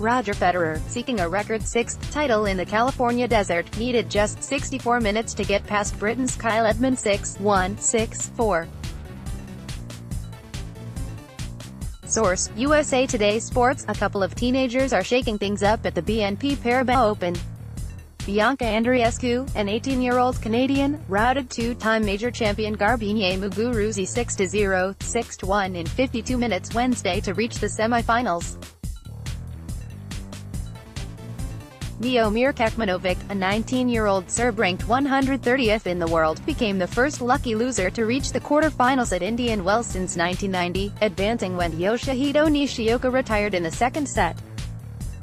Roger Federer, seeking a record sixth title in the California desert, needed just 64 minutes to get past Britain's Kyle Edmund 6-1, 6-4. Source: USA Today Sports. A couple of teenagers are shaking things up at the BNP Paribas Open. Bianca Andreescu, an 18-year-old Canadian, routed two-time major champion Garbine Muguruza 6-0, 6-1 in 52 minutes Wednesday to reach the semifinals. Miomir Kecmanovic, a 19-year-old Serb ranked 130th in the world, became the first lucky loser to reach the quarterfinals at Indian Wells since 1990, advancing when Yoshihito Nishioka retired in the second set.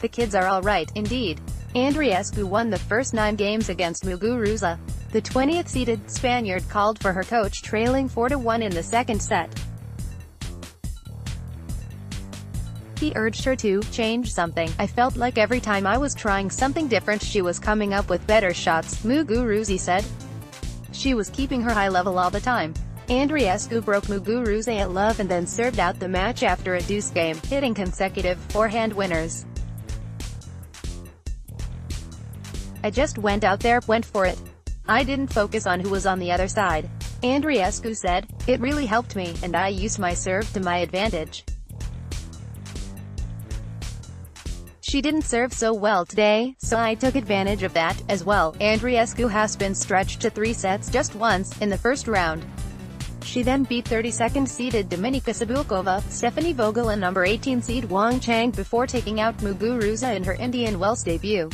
The kids are all right, indeed. Andreescu won the first 9 games against Muguruza. The 20th-seeded Spaniard called for her coach, trailing 4-1 in the second set. He urged her to change something. "I felt like every time I was trying something different she was coming up with better shots," Muguruza said. She was keeping her high level all the time. Andreescu broke Muguruza at love and then served out the match after a deuce game, hitting consecutive forehand winners. "I just went out there, went for it. I didn't focus on who was on the other side," Andreescu said. "It really helped me, and I used my serve to my advantage. She didn't serve so well today, so I took advantage of that, as well." Andreescu has been stretched to 3 sets just once, in the first round. She then beat 32nd-seeded Dominika Cibulkova, Stephanie Vogel and number 18 seed Wang Chang before taking out Muguruza in her Indian Wells debut.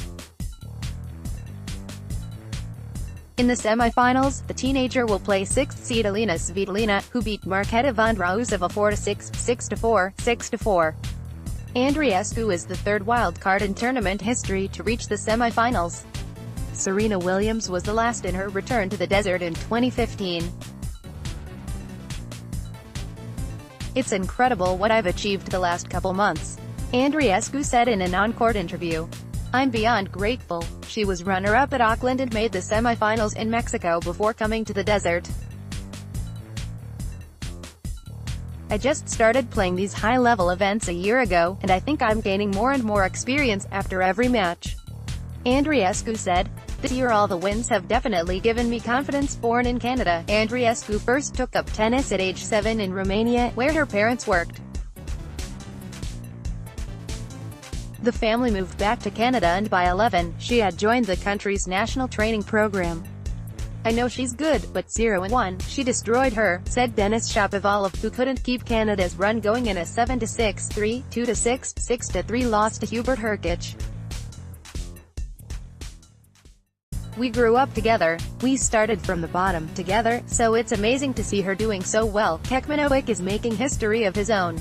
In the semifinals, the teenager will play 6th seed Alina Svitolina, who beat Marketa Vondrousova 4-6, 6-4, 6-4. Andreescu is the third wildcard in tournament history to reach the semifinals. Serena Williams was the last in her return to the desert in 2015. "It's incredible what I've achieved the last couple months," Andreescu said in an on-court interview. "I'm beyond grateful." She was runner-up at Auckland and made the semifinals in Mexico before coming to the desert. "I just started playing these high-level events a year ago, and I think I'm gaining more and more experience after every match," Andreescu said. "This year all the wins have definitely given me confidence." Born in Canada, Andreescu first took up tennis at age 7 in Romania, where her parents worked. The family moved back to Canada and by 11, she had joined the country's national training program. "I know she's good, but 0-1, she destroyed her," said Denis Shapovalov, who couldn't keep Canada's run going in a 7-6, 3, 2-6, 6-3 loss to Hubert Hurkacz. "We grew up together. We started from the bottom together, so it's amazing to see her doing so well." Kecmanovic is making history of his own.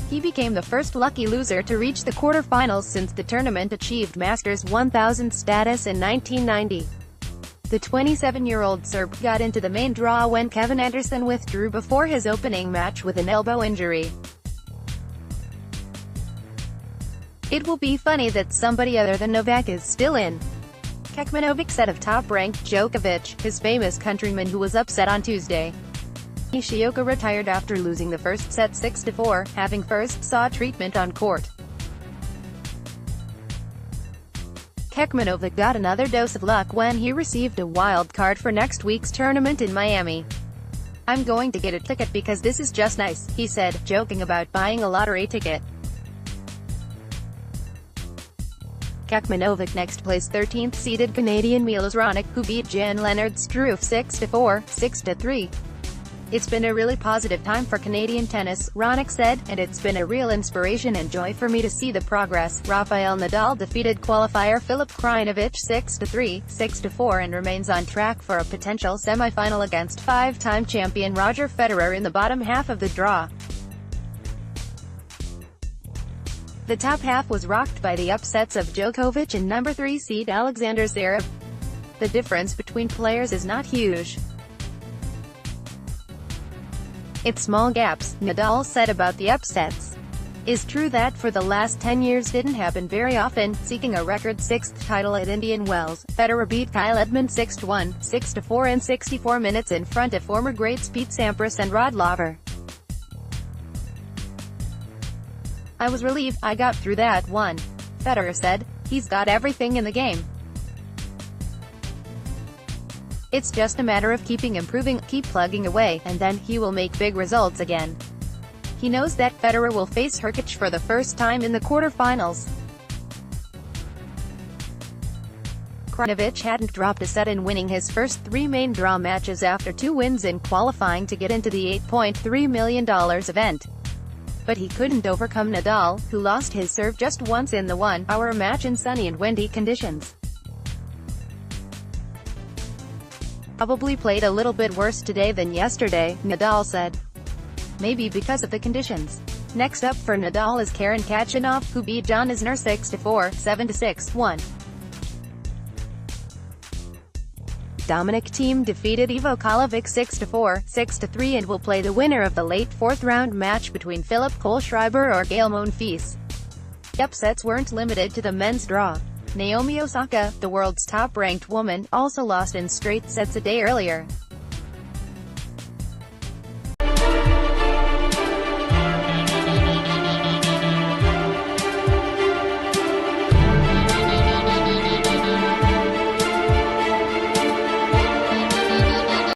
He became the first lucky loser to reach the quarterfinals since the tournament achieved Masters 1000 status in 1990. The 27-year-old Serb got into the main draw when Kevin Anderson withdrew before his opening match with an elbow injury. "It will be funny that somebody other than Novak is still in," Kecmanovic said of top-ranked Djokovic, his famous countryman who was upset on Tuesday. Nishioka retired after losing the first set 6-4, having first sought treatment on court. Kecmanovic got another dose of luck when he received a wild card for next week's tournament in Miami. "I'm going to get a ticket because this is just nice," he said, joking about buying a lottery ticket. Kecmanovic next placed 13th-seeded Canadian Milos Raonic, who beat Jan-Lennard Struff 6-4, 6-3. "It's been a really positive time for Canadian tennis," Raonic said, "and it's been a real inspiration and joy for me to see the progress." Rafael Nadal defeated qualifier Filip Krajinovic 6-3, 6-4 and remains on track for a potential semi-final against 5-time champion Roger Federer in the bottom half of the draw. The top half was rocked by the upsets of Djokovic and number 3 seed Alexander Zverev. "The difference between players is not huge. It's small gaps," Nadal said about the upsets. "Is true that for the last 10 years didn't happen very often." Seeking a record 6th title at Indian Wells, Federer beat Kyle Edmund 6-1, 6-4 in 64 minutes in front of former greats Pete Sampras and Rod Laver. I was relieved I got through that one. Federer said. He's got everything in the game. It's just a matter of keeping improving, keep plugging away, and then he will make big results again. He knows that Federer will face Hurkacz for the first time in the quarterfinals. Kecmanovic hadn't dropped a set in winning his first 3 main draw matches after 2 wins in qualifying to get into the $8.3 million event. But he couldn't overcome Nadal, who lost his serve just once in the 1-hour match in sunny and windy conditions. Probably played a little bit worse today than yesterday, Nadal said. Maybe because of the conditions. Next up for Nadal is Karen Khachanov, who beat John Isner 6-4, 7-6, 1. Dominic Thiem defeated Ivo Karlovic 6-4, 6-3 and will play the winner of the late 4th-round match between Philipp Kohlschreiber or Gael Monfils. The upsets weren't limited to the men's draw. Naomi Osaka, the world's top-ranked woman, also lost in straight sets a day earlier.